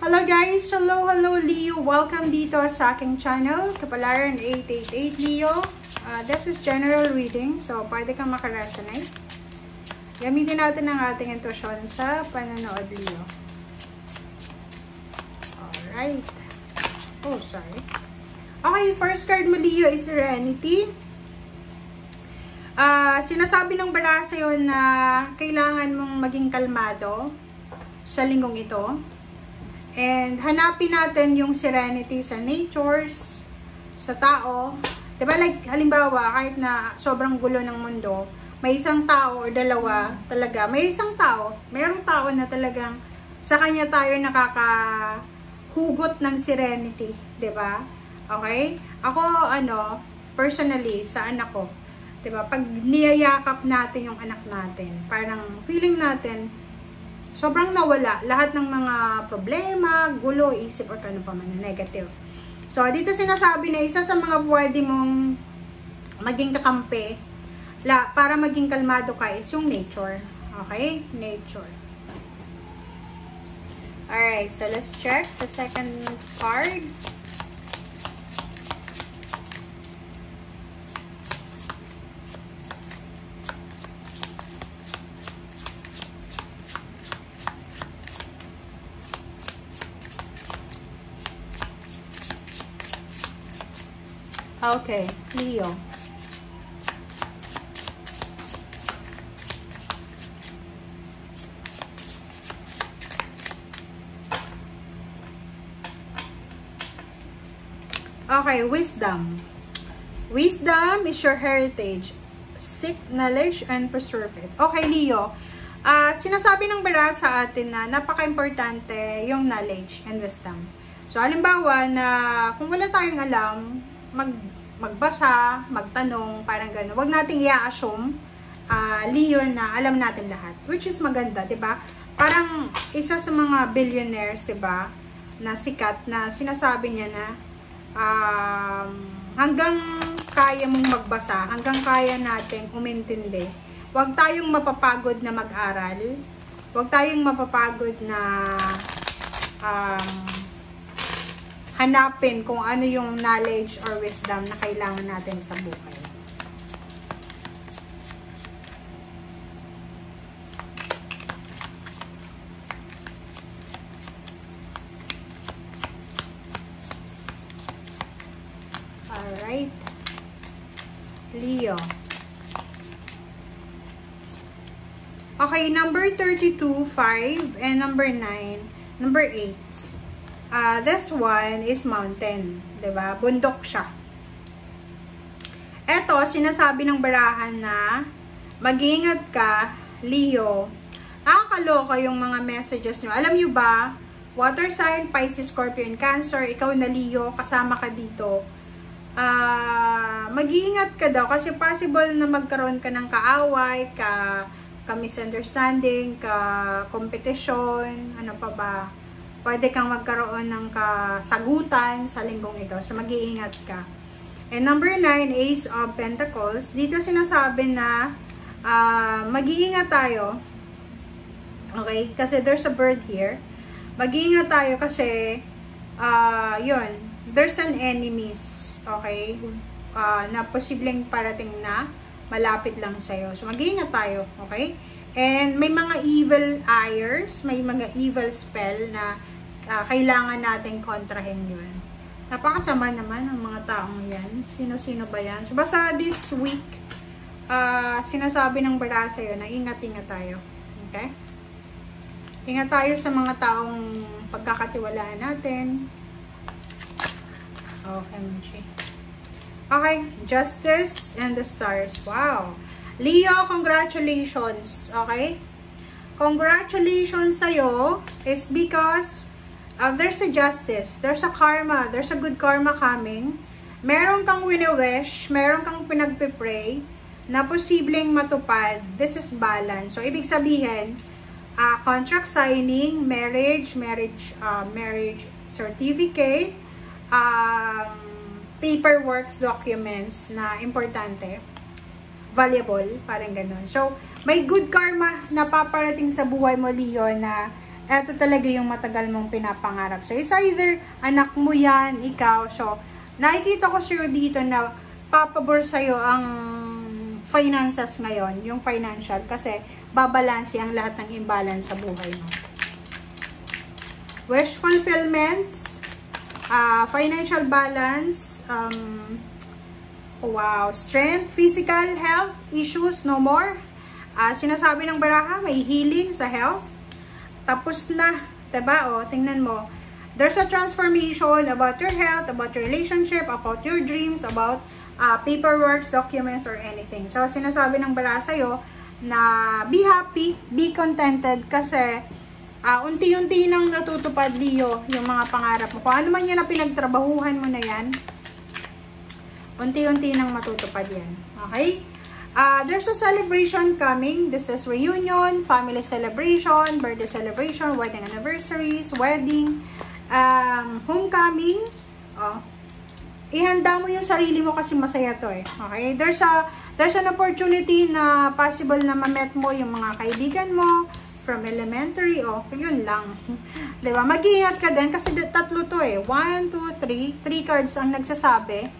Hello guys! Hello Leo! Welcome dito sa aking channel, Kapalaran 888 Leo. This is general reading, so pwede kang makaresonate. Gamitin natin ang ating intuition sa panonood, Leo. Alright. Oh, sorry. Okay, first card mo, Leo, is Serenity. Sinasabi ng bara sa'yo na kailangan mong maging kalmado sa linggong ito. And hanapin natin yung serenity sa natures, sa tao. Diba, like, halimbawa, kahit na sobrang gulo ng mundo, may isang tao or dalawa talaga, mayroong tao na talagang sa kanya tayo nakakahugot ng serenity. Diba? Okay? Ako, personally, sa anak ko, diba, pag niyayakap natin yung anak natin, parang feeling natin, sobrang nawala lahat ng mga problema, gulo, isip, or kano pa man na negative. So, dito sinasabi na isa sa mga pwede mong maging kakampi para maging kalmado ka is yung nature. Okay? Nature. Alright, so let's check the second card. Okay, Leo. Okay, wisdom. Wisdom is your heritage. Seek knowledge and preserve it. Okay, Leo. Sinasabi ng bara sa atin na napaka-importante yung knowledge and wisdom. So, halimbawa na kung wala tayong alam, magbasa, magtanong, parang gano'n. Huwag nating i-assume, Leo, na alam natin lahat. Which is maganda, diba? Parang isa sa mga billionaires, diba, na sikat, na sinasabi niya na hanggang kaya mong magbasa, hanggang kaya natin umintindi. Huwag tayong mapapagod na mag-aral. Huwag tayong mapapagod na hanapin kung ano yung knowledge or wisdom na kailangan natin sa buhay. Alright. Leo. Okay, number 32, 5, and number 9, number 8. This one is mountain, diba? Bundok siya. Eto, sinasabi ng barahan na mag-iingat ka, Leo. Nakakaloka yung mga messages nyo. Alam nyo ba, water sign, Pisces, Scorpio, and Cancer, ikaw na Leo, kasama ka dito. Mag-iingat ka daw kasi possible na magkaroon ka ng kaaway, ka-misunderstanding, ka-competition, ano pa ba? Pwede kang magkaroon ng kasagutan sa linggong ito. So, mag-iingat ka. And number 9, Ace of Pentacles. Dito sinasabi na mag-iingat tayo. Okay? Kasi there's a bird here. Mag-iingat tayo kasi yun, there's an enemies. Okay? Na posibleng parating na malapit lang sa'yo. So, mag-iingat tayo. Okay? And may mga evil eyes, may mga evil spell na kailangan natin kontrahin yun. Napakasama naman ang mga taong yan. Sino-sino ba yan? So, basta this week, sinasabi ng bara sa'yo na ingat-ingat tayo. Okay? Ingat tayo sa mga taong pagkakatiwalaan natin. Okay, Michi. Okay, Justice and the Stars. Wow! Leo, congratulations. Okay? Congratulations sa'yo. It's because there's a justice. There's a karma. There's a good karma coming. Meron kang wini-wish. Meron kang pinagpipray na posibleng matupad. This is balance. So, ibig sabihin, contract signing, marriage certificate, paperwork, documents na importante. Valuable, parang ganun. So, may good karma na paparating sa buhay mo, Leo, na eto talaga yung matagal mong pinapangarap. So, it's either anak mo yan, ikaw. So, nakikita ko sa'yo dito na papabor sa'yo ang finances ngayon, yung financial, kasi babalansi ang lahat ng imbalance sa buhay mo. Wish fulfillment, financial balance, wow, strength, physical health issues, no more. Sinasabi ng baraha, may healing sa health. Tapos na, diba? O, tingnan mo. There's a transformation about your health, about your relationship, about your dreams, about paperwork, documents, or anything. So, sinasabi ng baraha sa'yo na be happy, be contented, kasi unti-unti nang natutupad Leo yung mga pangarap mo. Kung ano man yan na pinagtrabahuhan mo na yan, unti-unti nang matutupad yan. Okay? There's a celebration coming. This is reunion, family celebration, birthday celebration, wedding anniversaries, wedding, homecoming. Ihanda mo yung sarili mo kasi masaya to eh. Okay? There's an opportunity na possible na ma-met mo yung mga kaibigan mo from elementary. Yun lang. Diba? Mag-iingat ka din kasi tatlo to eh. 1, 2, 3. 3 cards ang nagsasabi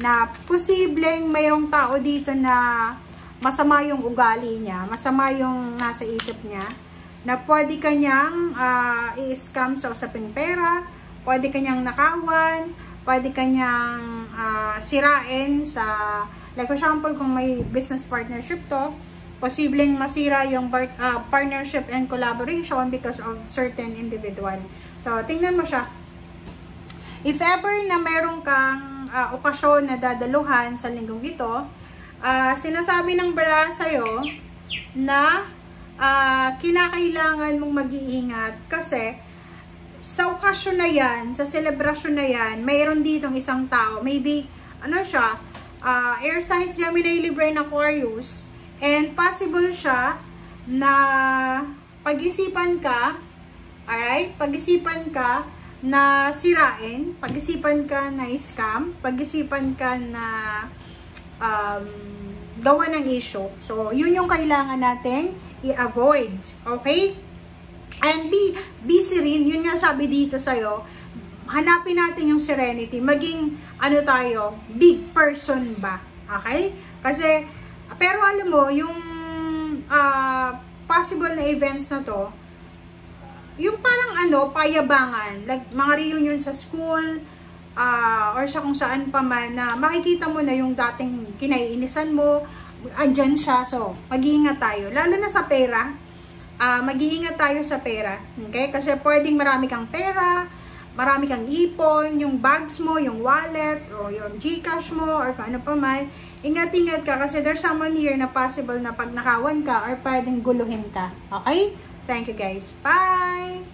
na posibleng mayroong tao dito na masama yung ugali niya, masama yung nasa isip niya, na pwede kanyang i-scam sa usaping pera, pwede kanyang nakawan, pwede kanyang sirain sa, like for example, kung may business partnership to, posibleng masira yung partnership and collaboration because of certain individual. So, tingnan mo siya. If ever na meron kang okasyon na dadaluhan sa linggong ito, sinasabi ng baraha sa'yo na kinakailangan mong mag-iingat kasi sa okasyon na yan, sa selebrasyon na yan, mayroon ditong isang tao, maybe, siya, air signs, Gemini, Libra, and Aquarius, and possible siya na pag-isipan ka, alright, pag-isipan ka na sirain, pag-isipan ka na scam, pag-isipan ka na gawa ng issue. So, yun yung kailangan nating i-avoid. Okay? And be serene. Yun nga sabi dito sa'yo, hanapin natin yung serenity. Maging, tayo, big person ba? Okay? Kasi, pero alam mo, yung possible na events na to, yung parang payabangan, like mga reunion sa school, or sa kung saan pa man, na makikita mo na yung dating kinaiinisan mo, andyan siya. So, mag-iingat tayo. Lalo na sa pera, mag-iingat tayo sa pera. Okay? Kasi pwedeng marami kang pera, marami kang ipon, yung bags mo, yung wallet, o yung Gcash mo, or kung ano pa man. Ingat-ingat ka kasi there's someone here na possible na pag nakawan ka or pwedeng guluhin ka. Okay? Thank you guys. Bye!